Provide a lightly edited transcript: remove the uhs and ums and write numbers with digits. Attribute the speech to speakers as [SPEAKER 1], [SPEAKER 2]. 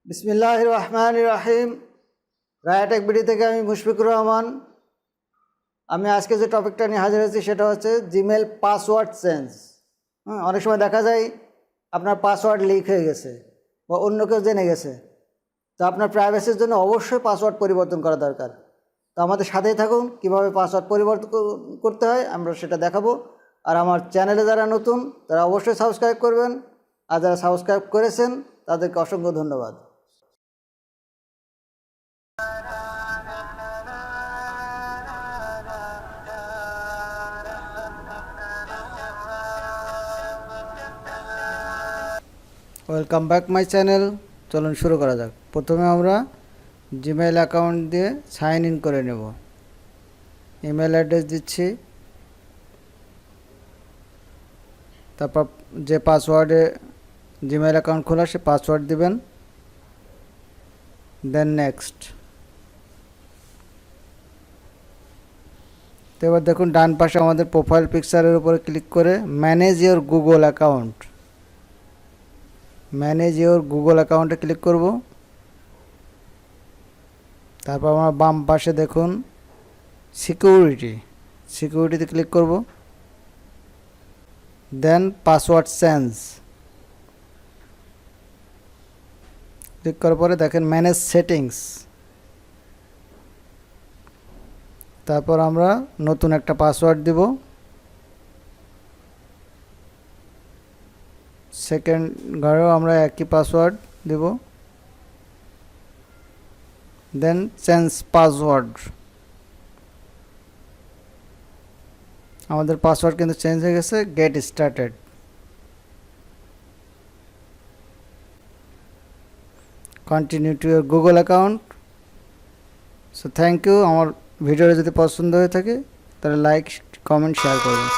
[SPEAKER 1] বিসমিল্লাহির রহমানির রহিম। Raya tech BD থেকে আমি মুশফিকুর রহমান। আমি আজকে যে টপিকটা নিয়ে হাজির হয়েছি সেটা হচ্ছে জিমেল পাসওয়ার্ড চেঞ্জ। অনেক সময় দেখা যায় আপনার পাসওয়ার্ড লিক হয়ে গেছে বা অন্য কেউ জেনে গেছে, তো আপনার প্রাইভেসির জন্য অবশ্যই পাসওয়ার্ড পরিবর্তন করা দরকার। তো আমাদের সাথেই থাকুন, কীভাবে পাসওয়ার্ড পরিবর্তন করতে হয় আমরা সেটা দেখাবো। আর আমার চ্যানেলে যারা নতুন তারা অবশ্যই সাবস্ক্রাইব করবেন, আর যারা সাবস্ক্রাইব করেছেন তাদেরকে অসংখ্য ধন্যবাদ। Welcome back my channel. চলুন শুরু করা যাক। প্রথমে আমরা জিমেইল অ্যাকাউন্ট দিয়ে সাইন ইন করে নেব। ইমেল অ্যাড্রেস দিচ্ছি, তারপর যে পাসওয়ার্ডে জিমেইল অ্যাকাউন্ট খোলা সে পাসওয়ার্ড দিবেন, দেন নেক্সট। তো এবার দেখুন ডান পাশে আমাদের প্রোফাইল পিকচারের উপরে ক্লিক করে manage your Google account, manage your Google অ্যাকাউন্টে ক্লিক করব। তারপর আমরা বাম পাশে দেখুন সিকিউরিটিতে ক্লিক করব, দেন পাসওয়ার্ড চেঞ্জ ক্লিক করার পরে দেখেন ম্যানেজ সেটিংস। তারপর আমরা নতুন একটা পাসওয়ার্ড দিব, সেকেন্ড ঘরেও আমরা একই পাসওয়ার্ড দেব, দেন চেঞ্জ পাসওয়ার্ড। আমাদের পাসওয়ার্ড কিন্তু চেঞ্জ হয়ে গেছে। Get started. Continue to your Google account. So thank you. আমার ভিডিওটা যদি পছন্দ হয়ে থাকে তাহলে লাইক, কমেন্ট, শেয়ার করবেন।